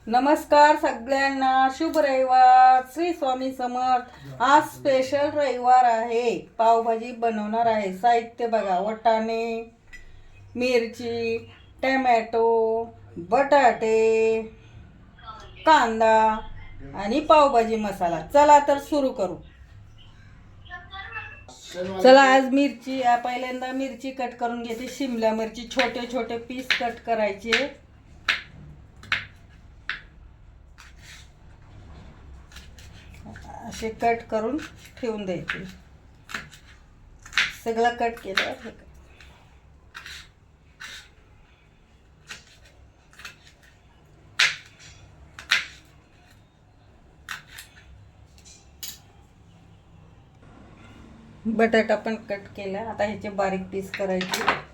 नमस्कार सगळ्यांना, शुभ रविवार, श्री स्वामी समर्थ। आज स्पेशल रविवार आहे, पावभाजी बनवणार आहे। साहित्य बघा, वाटाणे, मिरची, टोमॅटो, बटाटे, कांदा आणि पावभाजी मसाला। चला तर सुरू करू। चला आज मिरची पहिल्यांदा मिरची कट करून घेते। शिमला मिरची छोटे छोटे पीस कट करायचे। असे कट करून ठेवून द्यायचे। सगळं कट केलं। बटाटा पण कट केला। आता ह्याचे बारीक पीस करायचे।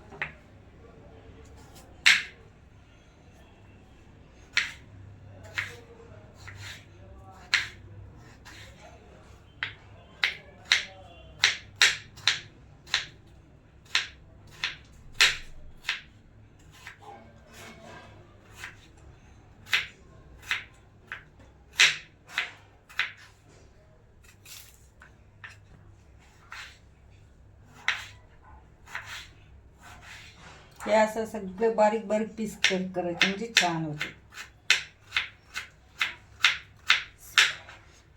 हे असं सगळे बारीक बारीक पीस कट करायचे, म्हणजे छान होते।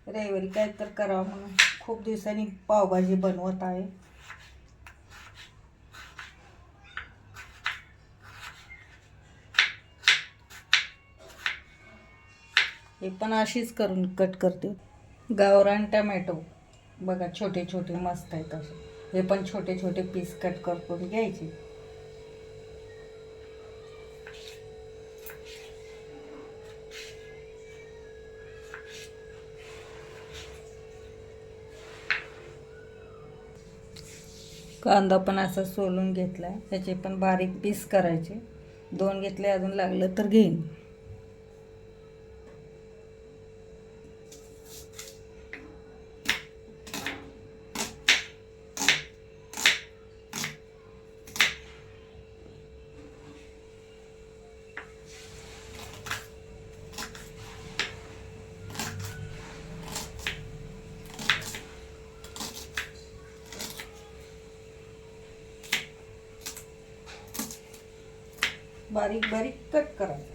रविवारी काय तर करावं म्हणून खूप दिवसांनी पावभाजी बनवत आहे। हे पण अशीच करून कट करते। गावरान टोमॅटो बघा, छोटे छोटे मस्त आहेत। असे हे पण छोटे छोटे पीस कट करून घ्यायचे। कांदा पण असा सोलून घेतलाय, त्याचे पण बारीक पीस करायचे। 2 घेतले, अजून लागलं तर घेईन। बारीक बारीक कट करायचं।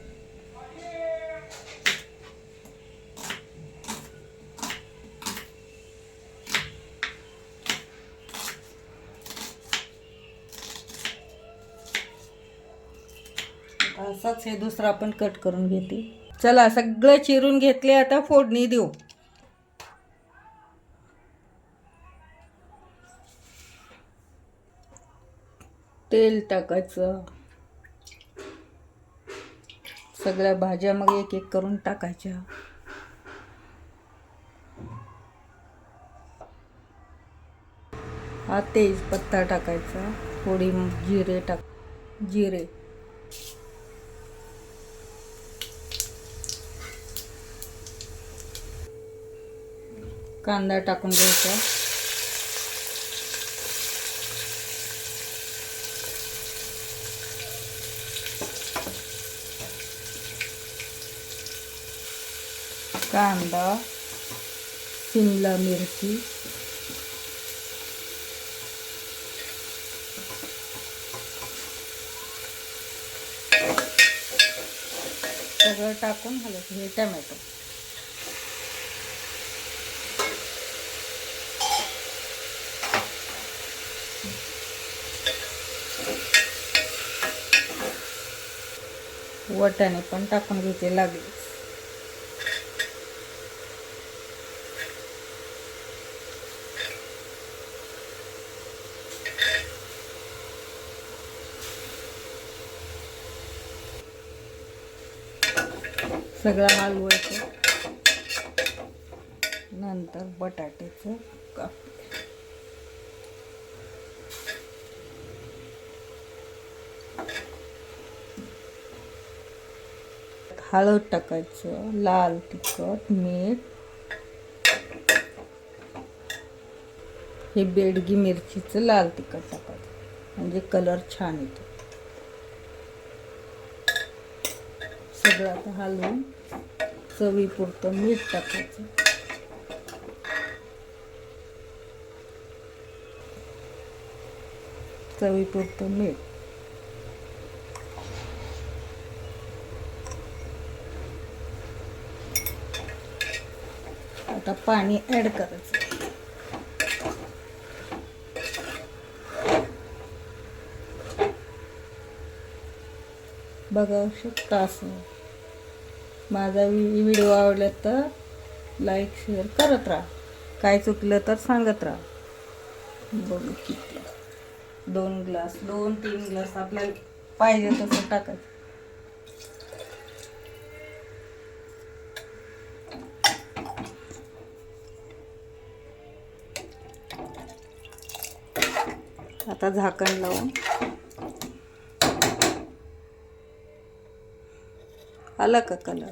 असाच हे दुसरा पण कट करून घेते। चला सगळं चिरून घेतले, आता फोडणी देऊ। तेल टाकायचं। सगळ्या भाज्या मग एक एक करून टाकायच्या। हा तेजपत्ता टाकायचा, थोडी जिरे, कांदा टाकून घ्यायचा। कांदा, शिमला मिरची, सगळं टाकून हलवून हे टोमॅटो। वाटाणे पण टाकून घ्यायचे लागले। सगळं हलवायचं। नंतर बटाट्याचं काप, हळद टाकायचं, लाल तिखट, मीठ, हे बेडगी मिरचीचं लाल तिखट टाकायचं, म्हणजे कलर छान येतो। सगळं आता हलवून चवीपुरतं मीठ टाकायचं. चवीपुरतं मीठ. आता पाणी ॲड करायचं. बघा शकता. असं माझा व्हिडिओ आवडला तर लाईक शेअर करत राहा. काय चुकलं तर सांगत राहा. बघू किती 2 ग्लास 2-3 ग्लास आपल्याला पाहिजे तसं टाकायचं. आता झाकण लावून आला का कलर.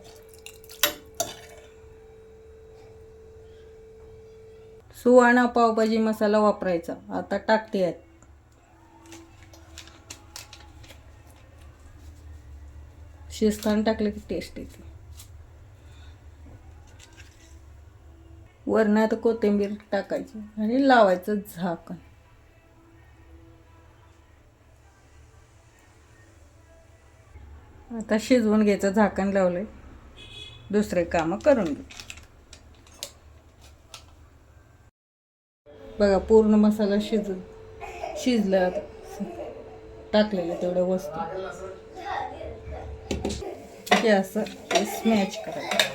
सुहाणा पावभाजी मसाला वापरायचा. आता टाकते यात. शिजताना टाकलं की टेस्ट येते. वरणात कोथिंबीर टाकायची आणि लावायचं झाकण. आता शिजवून घ्यायचं. झाकण लावलंय. दुसरे कामं करून घे. बघा पूर्ण मसाला शिजला. टाकलेलं तेवढ्या वस्तू हे असं स्मॅच करायचं.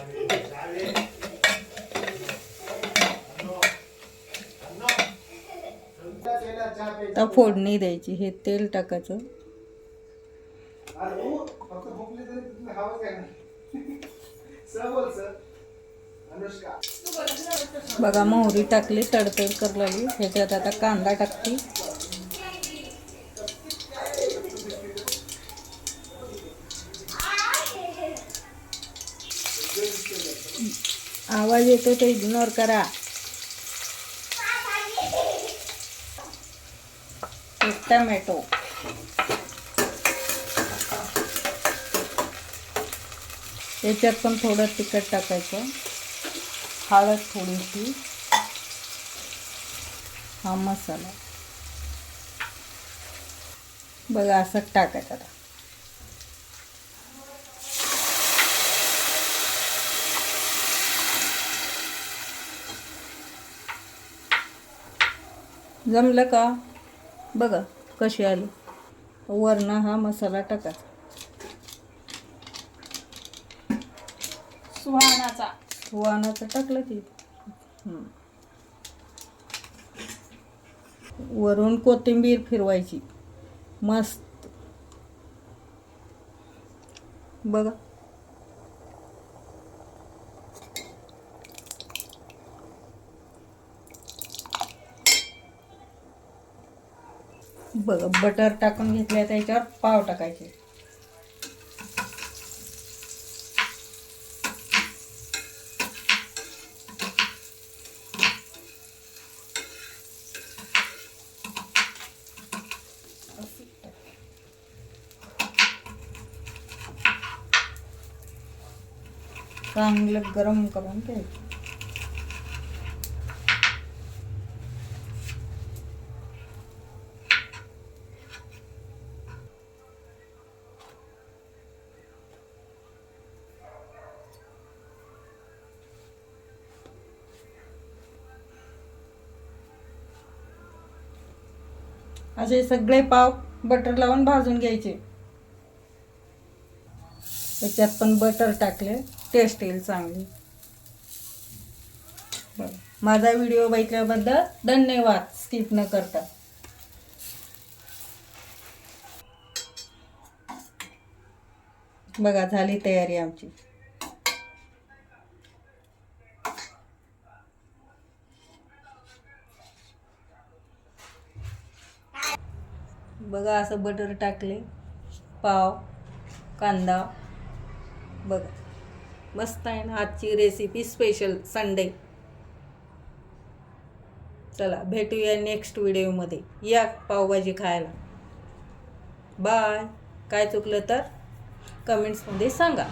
आता फोडणी द्यायची. हे तेल टाकायचं. बघा मोहरी टाकली. तडतड कर लागली. ह्याच्यात आता कांदा टाकते. आवाज येतो तो इग्नोर करा. एक टमॅटो. याच्यात पण थोडं तिखट टाकायचं. हळद थोडीशी. हा मसाला बघा असं टाकायचं. आता जमलं का बघा कशी आली. वरनं हा मसाला टाकायचा. सुहाणाचा टाकलं की वरून कोथिंबीर फिरवायची. मस्त बघा. बघा बटर टाकून घेतल्या. त्याच्यावर पाव टाकायचे. चांगलं गरम करून घ्यायचं. असे सगळे पाव बटर लावून भाजून घ्यायचे. त्याच्यात पण बटर टाकले. टेस्ट येईल चांगली. माझा व्हिडिओ बघितल्याबद्दल धन्यवाद. स्किप न करता. बघा झाली तयारी आमची. बघा असं बटर टाकले. पाव कांदा बघा मस्त आहे ना. आजची रेसिपी स्पेशल संडे. चला भेटूया नेक्स्ट व्हिडिओमध्ये. या पावभाजी खायला. बाय. काय चुकलं तर कमेंट्समध्ये सांगा.